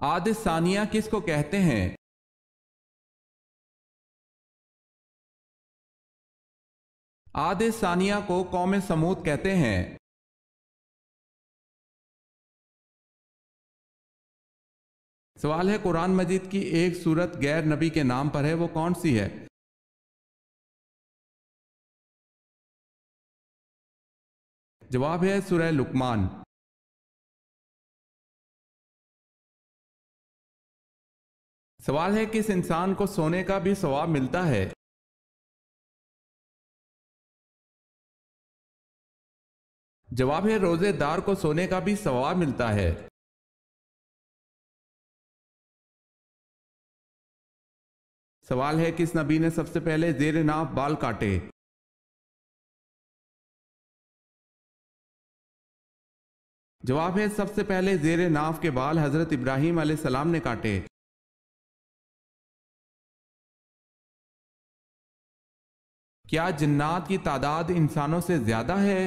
عاد ثانیہ کس کو کہتے ہیں؟ عاد ثانیہ کو قوم سمود کہتے ہیں۔ سوال ہے قرآن مجید کی ایک سورت غیر نبی کے نام پر ہے، وہ کون سی ہے؟ جواب ہے سورہ لقمان۔ سوال ہے کس انسان کو سونے کا بھی ثواب ملتا ہے؟ جواب ہے روزے دار کو سونے کا بھی ثواب ملتا ہے۔ سوال ہے کس نبی نے سب سے پہلے زیر ناف بال کاٹے؟ جواب ہے سب سے پہلے زیر ناف کے بال حضرت ابراہیم علیہ السلام نے کاٹے۔ کیا جنات کی تعداد انسانوں سے زیادہ ہے؟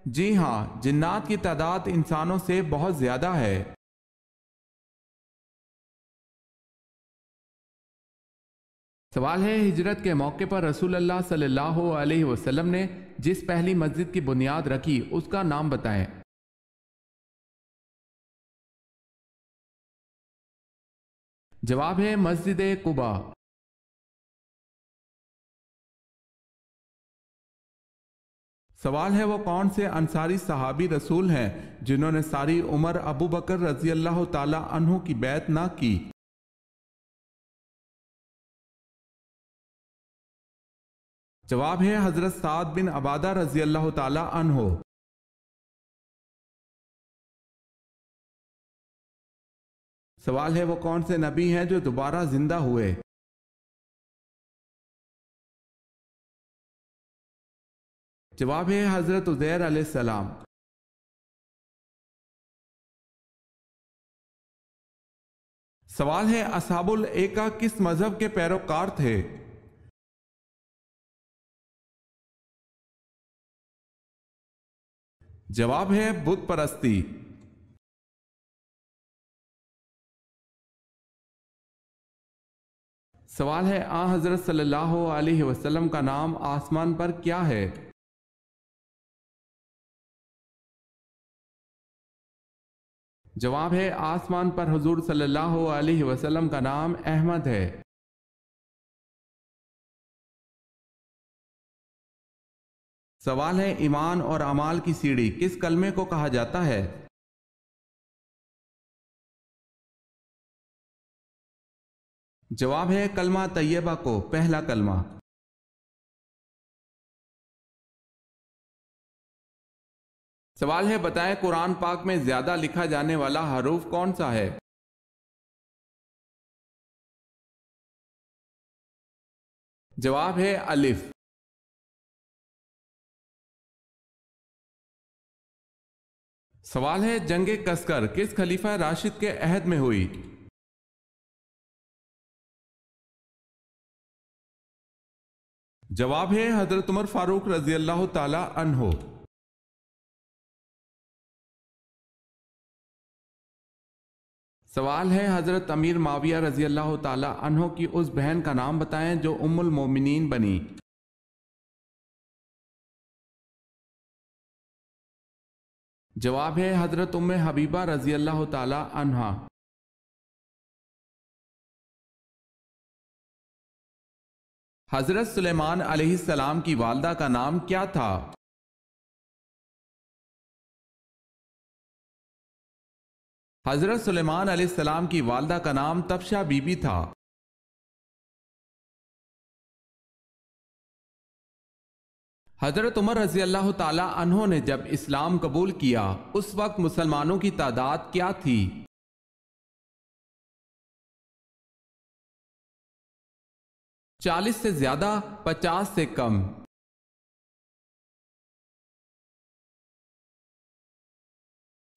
جی ہاں، جنات کی تعداد انسانوں سے بہت زیادہ ہے۔ سوال ہے ہجرت کے موقع پر رسول اللہ صلی اللہ علیہ وسلم نے جس پہلی مسجد کی بنیاد رکھی اس کا نام بتائیں۔ جواب ہے مسجد قباء۔ سوال ہے وہ کون سے انصاری صحابی رسول ہیں جنہوں نے ساری عمر ابو بکر رضی اللہ تعالی عنہ کی بیعت نہ کی؟ جواب ہے حضرت سعد بن عبادہ رضی اللہ تعالی عنہ۔ سوال ہے وہ کون سے نبی ہیں جو دوبارہ زندہ ہوئے؟ جواب ہے حضرت عزیر علیہ السلام۔ سوال ہے اصحاب الایکا کس مذہب کے پیروکار تھے؟ جواب ہے بت پرستی۔ سوال ہے حضرت صلی اللہ علیہ وسلم کا نام آسمان پر کیا ہے؟ جواب ہے آسمان پر حضور صلی اللہ علیہ وسلم کا نام احمد ہے۔ سوال ہے ایمان اور اعمال کی سیڑھی کس کلمے کو کہا جاتا ہے؟ جواب ہے کلمہ طیبہ کو، پہلا کلمہ۔ سوال ہے بتائیں قرآن پاک میں زیادہ لکھا جانے والا حروف کون سا ہے؟ جواب ہے الف۔ سوال ہے جنگ کسکر کس خلیفہ راشد کے عہد میں ہوئی؟ جواب ہے حضرت عمر فاروق رضی اللہ تعالی عنہ۔ سوال ہے حضرت امیر معاویہ رضی اللہ تعالی عنہ کی اس بہن کا نام بتائیں جو ام المومنین بنی۔ جواب ہے حضرت ام حبیبہ رضی اللہ تعالی عنہا۔ حضرت سلیمان علیہ السلام کی والدہ کا نام کیا تھا؟ حضرت سلیمان علیہ السلام کی والدہ کا نام تبشہ بی بی تھا۔ حضرت عمر رضی اللہ تعالی عنہ نے جب اسلام قبول کیا اس وقت مسلمانوں کی تعداد کیا تھی؟ 40 سے زیادہ، 50 سے کم؟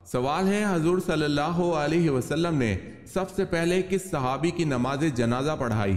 سوال ہے حضور صلی اللہ علیہ وسلم نے سب سے پہلے کس صحابی کی نماز جنازہ پڑھائی؟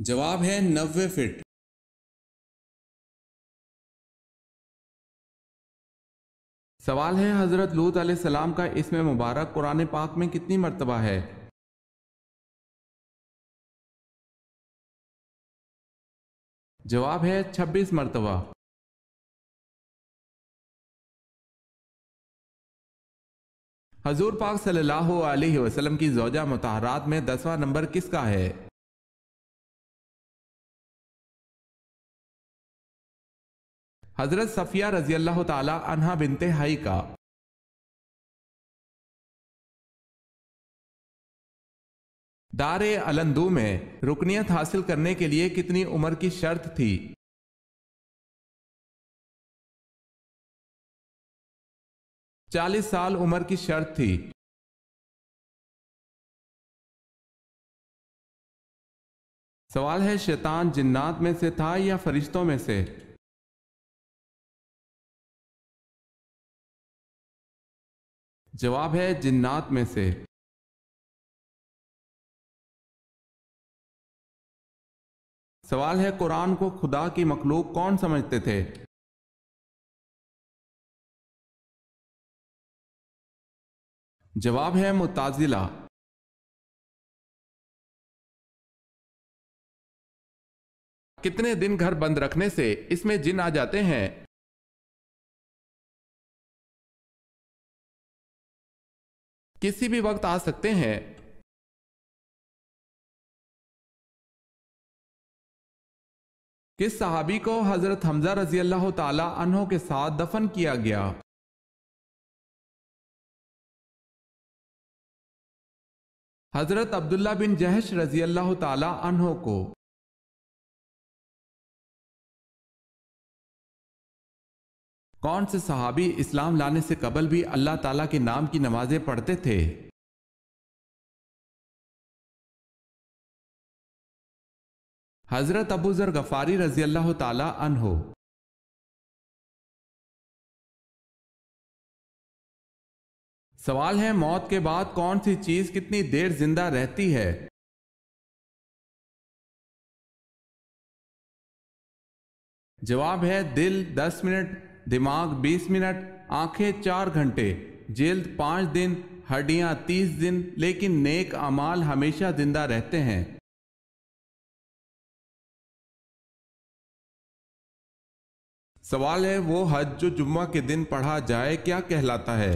جواب ہے 90 فٹ۔ سوال ہے حضرت لوط علیہ السلام کا اسم مبارک قرآن پاک میں کتنی مرتبہ ہے؟ جواب ہے 26 مرتبہ۔ حضور پاک صلی اللہ علیہ وسلم کی زوجہ مطہرات میں 10واں نمبر کس کا ہے؟ حضرت صفیہ رضی اللہ تعالی عنہا بنت حی کا۔ دار علندو میں رکنیت حاصل کرنے کے لیے کتنی عمر کی شرط تھی؟ 40 سال عمر کی شرط تھی۔ سوال ہے شیطان جنات میں سے تھا یا فرشتوں میں سے؟ جواب ہے جنات میں سے۔ سوال ہے قرآن کو خدا کی مخلوق کون سمجھتے تھے؟ جواب ہے معتزلہ۔ کتنے دن گھر بند رکھنے سے اس میں جن آ جاتے ہیں؟ کسی بھی وقت آ سکتے ہیں۔ کس صحابی کو حضرت حمزہ رضی اللہ تعالی عنہ کے ساتھ دفن کیا گیا؟ حضرت عبداللہ بن جہش رضی اللہ تعالی عنہ کو۔ کون سے صحابی اسلام لانے سے قبل بھی اللہ تعالیٰ کے نام کی نمازیں پڑھتے تھے؟ حضرت ابو ذر غفاری رضی اللہ تعالی عنہ۔ سوال ہے موت کے بعد کون سی چیز کتنی دیر زندہ رہتی ہے؟ جواب ہے دل 10 منٹ، دماغ 20 منٹ، آنکھیں 4 گھنٹے، جلد 5 دن، ہڈیاں 30 دن، لیکن نیک اعمال ہمیشہ زندہ رہتے ہیں۔ سوال ہے وہ حج جو جمعہ کے دن پڑھا جائے کیا کہلاتا ہے؟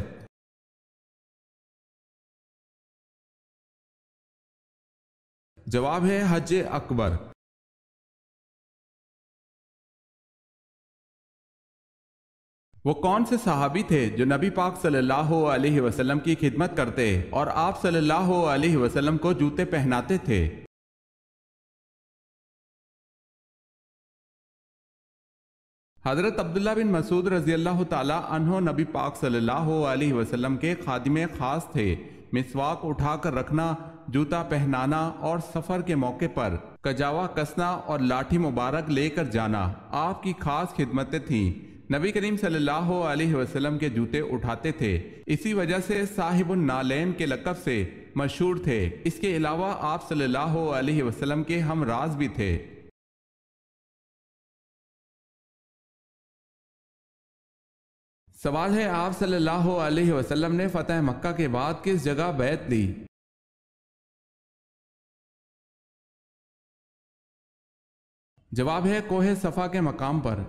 جواب ہے حج اکبر۔ وہ کون سے صحابی تھے جو نبی پاک صلی اللہ علیہ وسلم کی خدمت کرتے اور آپ صلی اللہ علیہ وسلم کو جوتے پہناتے تھے؟ حضرت عبداللہ بن مسعود رضی اللہ تعالی عنہ نبی پاک صلی اللہ علیہ وسلم کے خادم خاص تھے۔ مسواک اٹھا کر رکھنا، جوتا پہنانا اور سفر کے موقع پر کجاوا کسنا اور لاٹھی مبارک لے کر جانا آپ کی خاص خدمتیں تھیں۔ نبی کریم صلی اللہ علیہ وسلم کے جوتے اٹھاتے تھے، اسی وجہ سے صاحب النعلین کے لقب سے مشہور تھے۔ اس کے علاوہ آپ صلی اللہ علیہ وسلم کے ہم راز بھی تھے۔ سوال ہے آپ صلی اللہ علیہ وسلم نے فتح مکہ کے بعد کس جگہ بیعت لی؟ جواب ہے کوہ صفا کے مقام پر۔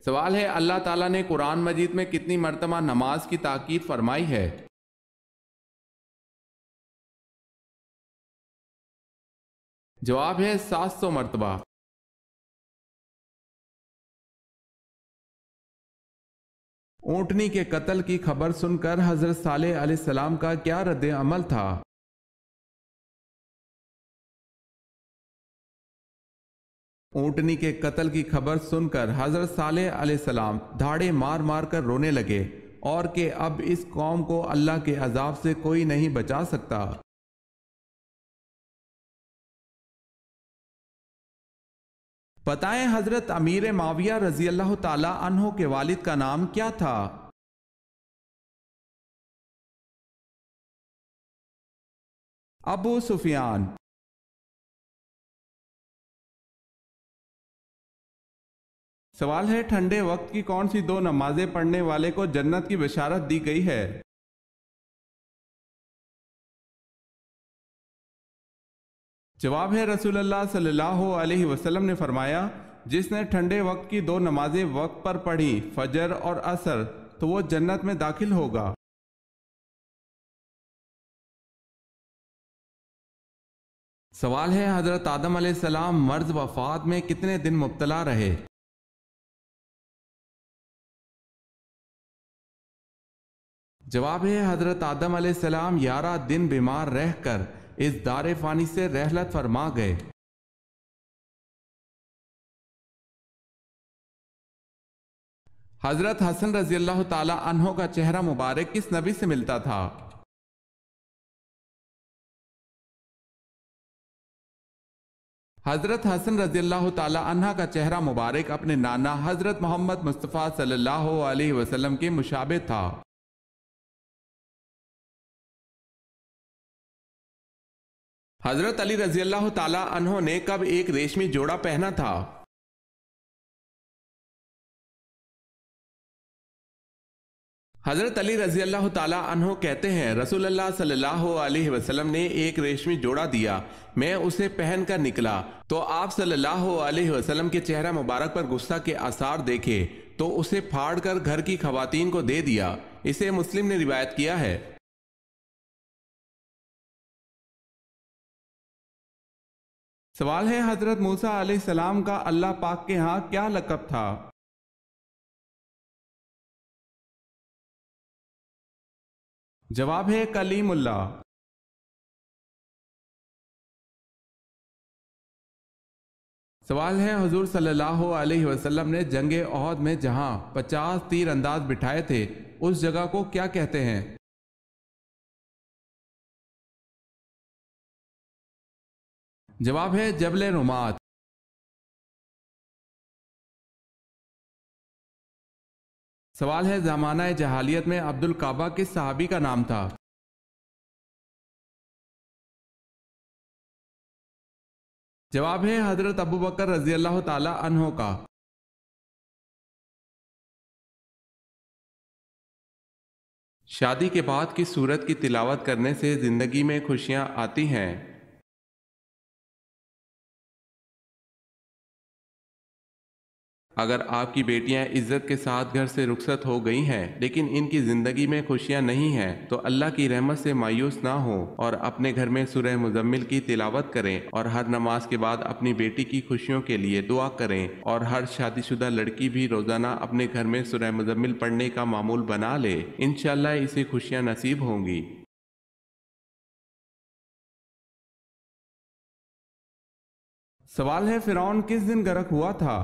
سوال ہے اللہ تعالیٰ نے قرآن مجید میں کتنی مرتبہ نماز کی تاکید فرمائی ہے؟ جواب ہے 700 مرتبہ۔ اونٹنی کے قتل کی خبر سن کر حضرت صالح علیہ السلام کا کیا رد عمل تھا؟ اونٹنی کے قتل کی خبر سن کر حضرت صالح علیہ السلام دھاڑے مار مار کر رونے لگے اور کہ اب اس قوم کو اللہ کے عذاب سے کوئی نہیں بچا سکتا۔ بتائیں حضرت امیر معاویہ رضی اللہ تعالی عنہ کے والد کا نام کیا تھا؟ ابو سفیان۔ سوال ہے ٹھنڈے وقت کی کون سی دو نمازیں پڑھنے والے کو جنت کی بشارت دی گئی ہے؟ جواب ہے رسول اللہ صلی اللہ علیہ وسلم نے فرمایا، جس نے ٹھنڈے وقت کی دو نمازیں وقت پر پڑھی، فجر اور عصر، تو وہ جنت میں داخل ہوگا۔ سوال ہے حضرت آدم علیہ السلام مرض وفات میں کتنے دن مبتلا رہے؟ جواب ہے حضرت آدم علیہ السلام 11 دن بیمار رہ کر اس دار فانی سے رحلت فرما گئے۔ حضرت حسن رضی اللہ تعالی عنہ کا چہرہ مبارک کس نبی سے ملتا تھا؟ حضرت حسن رضی اللہ تعالی عنہ کا چہرہ مبارک اپنے نانا حضرت محمد مصطفیٰ صلی اللہ علیہ وسلم کے مشابہ تھا۔ حضرت علی رضی اللہ تعالی عنہ نے کب ایک ریشمی جوڑا پہنا تھا؟ حضرت علی رضی اللہ تعالی عنہ کہتے ہیں، رسول اللہ صلی اللہ علیہ وسلم نے ایک ریشمی جوڑا دیا، میں اسے پہن کر نکلا تو آپ صلی اللہ علیہ وسلم کے چہرہ مبارک پر غصہ کے آثار دیکھے تو اسے پھاڑ کر گھر کی خواتین کو دے دیا۔ اسے مسلم نے روایت کیا ہے۔ سوال ہے حضرت موسیٰ علیہ السلام کا اللہ پاک کے ہاں کیا لقب تھا؟ جواب ہے کلیم اللہ۔ سوال ہے حضور صلی اللہ علیہ وسلم نے جنگ احد میں جہاں 50 تیر انداز بٹھائے تھے اس جگہ کو کیا کہتے ہیں؟ جواب ہے جبل رمات۔ سوال ہے زمانہ جہالیت میں عبد الکعبہ کس صحابی کا نام تھا؟ جواب ہے حضرت ابو بکر رضی اللہ تعالی عنہ کا۔ شادی کے بعد کس سورت کی تلاوت کرنے سے زندگی میں خوشیاں آتی ہیں؟ اگر آپ کی بیٹیاں عزت کے ساتھ گھر سے رخصت ہو گئی ہیں لیکن ان کی زندگی میں خوشیاں نہیں ہیں تو اللہ کی رحمت سے مایوس نہ ہوں اور اپنے گھر میں سورہ مزمل کی تلاوت کریں اور ہر نماز کے بعد اپنی بیٹی کی خوشیوں کے لیے دعا کریں، اور ہر شادی شدہ لڑکی بھی روزانہ اپنے گھر میں سورہ مزمل پڑھنے کا معمول بنا لے، انشاءاللہ اسے خوشیاں نصیب ہوں گی۔ سوال ہے فرعون کس دن غرق ہوا تھا؟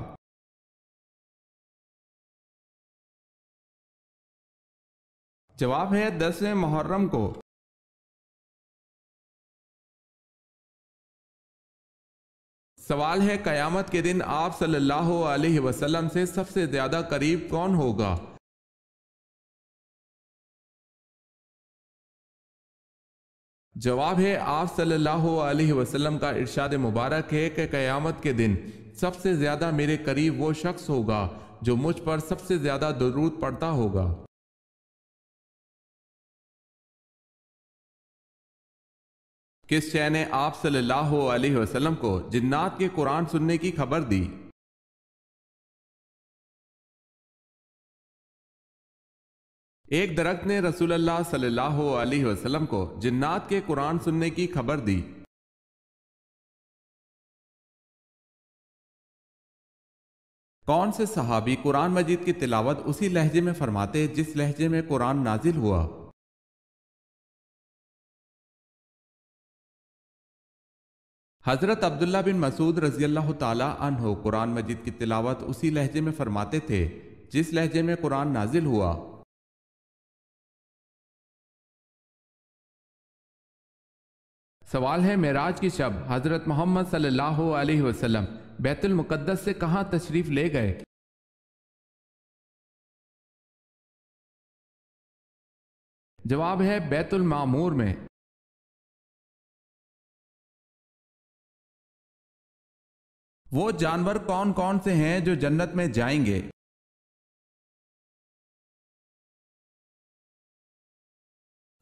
جواب ہے 10ویں محرم کو۔ سوال ہے قیامت کے دن آپ صلی اللہ علیہ وسلم سے سب سے زیادہ قریب کون ہوگا؟ جواب ہے آپ صلی اللہ علیہ وسلم کا ارشاد مبارک ہے کہ قیامت کے دن سب سے زیادہ میرے قریب وہ شخص ہوگا جو مجھ پر سب سے زیادہ درود پڑھتا ہوگا۔ کس شے نے آپ صلی اللہ علیہ وسلم کو جنات کے قرآن سننے کی خبر دی؟ ایک درخت نے رسول اللہ صلی اللہ علیہ وسلم کو جنات کے قرآن سننے کی خبر دی۔ کون سے صحابی قرآن مجید کی تلاوت اسی لہجے میں فرماتے جس لہجے میں قرآن نازل ہوا؟ حضرت عبداللہ بن مسعود رضی اللہ تعالی عنہ قرآن مجید کی تلاوت اسی لہجے میں فرماتے تھے جس لہجے میں قرآن نازل ہوا۔ سوال ہے معراج کی شب حضرت محمد صلی اللہ علیہ وسلم بیت المقدس سے کہاں تشریف لے گئے؟ جواب ہے بیت المعمور میں۔ وہ جانور کون کون سے ہیں جو جنت میں جائیں گے؟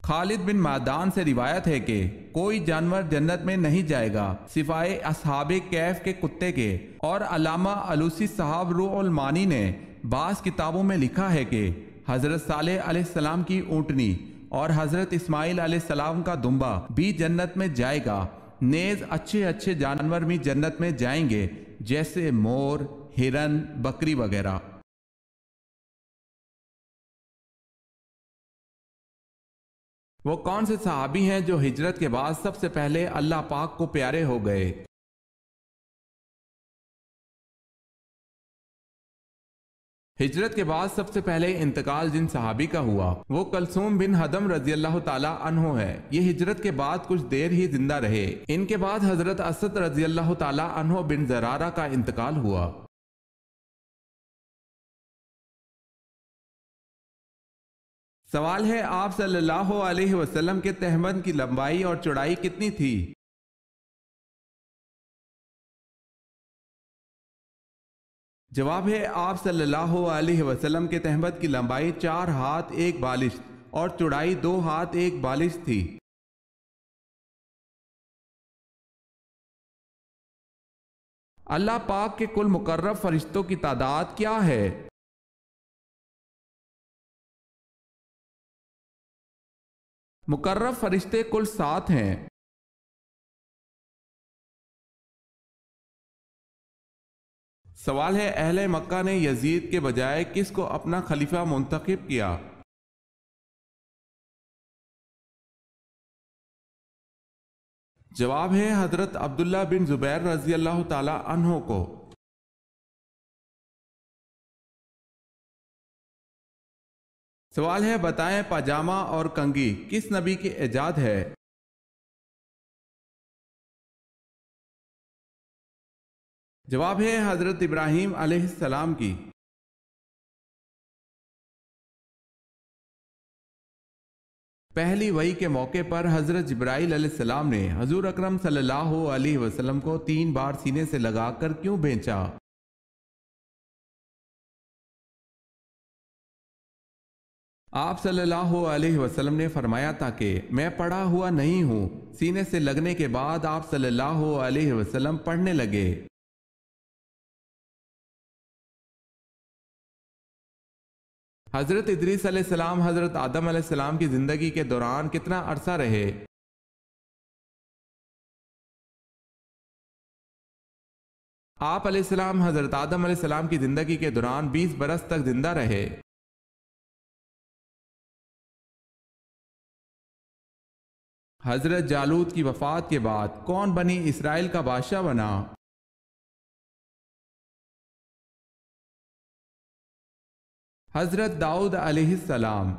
خالد بن معدان سے روایت ہے کہ کوئی جانور جنت میں نہیں جائے گا سوائے اصحاب کیف کے کتے کے، اور علامہ علوسی صاحب روح المانی نے بعض کتابوں میں لکھا ہے کہ حضرت صالح علیہ السلام کی اونٹنی اور حضرت اسماعیل علیہ السلام کا دمبا بھی جنت میں جائے گا، نیز اچھے اچھے جانور بھی جنت میں جائیں گے جیسے مور، ہرن، بکری وغیرہ۔ وہ کون سے صحابی ہیں جو ہجرت کے بعد سب سے پہلے اللہ پاک کو پیارے ہو گئے؟ ہجرت کے بعد سب سے پہلے انتقال جن صحابی کا ہوا وہ کلثوم بن حدم رضی اللہ تعالی عنہ ہے۔ یہ ہجرت کے بعد کچھ دیر ہی زندہ رہے۔ ان کے بعد حضرت اسد رضی اللہ تعالی عنہ بن زرارہ کا انتقال ہوا۔ سوال ہے، آپ صلی اللہ علیہ وسلم کے تہمد کی لمبائی اور چوڑائی کتنی تھی؟ جواب ہے، آپ صلی اللہ علیہ وسلم کے تہمد کی لمبائی 4 ہاتھ 1 بالشت اور چوڑائی 2 ہاتھ 1 بالشت تھی۔ اللہ پاک کے کل مقرب فرشتوں کی تعداد کیا ہے؟ مقرب فرشتے کل 7 ہیں۔ سوال ہے، اہل مکہ نے یزید کے بجائے کس کو اپنا خلیفہ منتخب کیا؟ جواب ہے، حضرت عبداللہ بن زبیر رضی اللہ تعالی عنہ کو۔ سوال ہے، بتائیں پاجامہ اور کنگھی کس نبی کی ایجاد ہے؟ جواب ہے، حضرت ابراہیم علیہ السلام کی۔ پہلی وحی کے موقع پر حضرت جبرائیل علیہ السلام نے حضور اکرم صلی اللہ علیہ وسلم کو 3 بار سینے سے لگا کر کیوں بھیجا؟ آپ صلی اللہ علیہ وسلم نے فرمایا تھا کہ میں پڑھا ہوا نہیں ہوں۔ سینے سے لگنے کے بعد آپ صلی اللہ علیہ وسلم پڑھنے لگے۔ حضرت ادریس علیہ السلام حضرت آدم علیہ السلام کی زندگی کے دوران کتنا عرصہ رہے؟ آپ علیہ السلام حضرت آدم علیہ السلام کی زندگی کے دوران 20 برس تک زندہ رہے۔ حضرت جالوت کی وفات کے بعد کون بنی اسرائیل کا بادشاہ بنا؟ حضرت داؤد علیہ السلام۔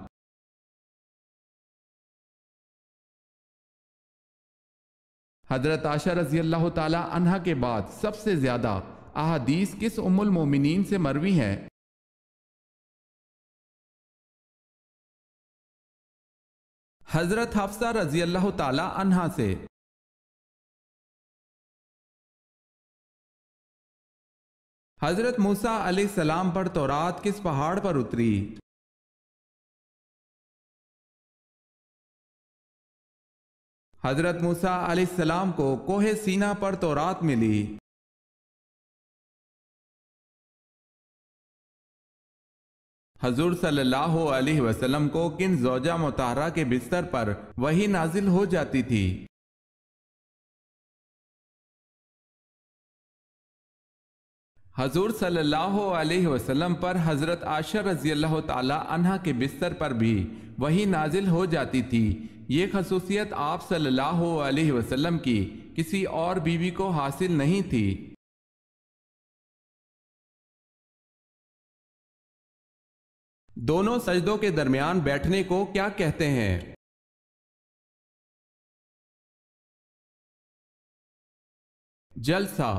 حضرت عائشہ رضی اللہ تعالی عنہا کے بعد سب سے زیادہ احادیث کس ام المومنین سے مروی ہیں؟ حضرت حفصہ رضی اللہ تعالی عنہا سے۔ حضرت موسیٰ علیہ السلام پر تورات کس پہاڑ پر اتری؟ حضرت موسیٰ علیہ السلام کو کوہ سینا پر تورات ملی۔ حضور صلی اللہ علیہ وسلم کو کن زوجہ مطہرہ کے بستر پر وحی نازل ہو جاتی تھی؟ حضور صلی اللہ علیہ وسلم پر حضرت عائشہ رضی اللہ تعالی عنہا کے بستر پر بھی وحی نازل ہو جاتی تھی۔ یہ خصوصیت آپ صلی اللہ علیہ وسلم کی کسی اور بیوی کو حاصل نہیں تھی۔ دونوں سجدوں کے درمیان بیٹھنے کو کیا کہتے ہیں؟ جلسہ۔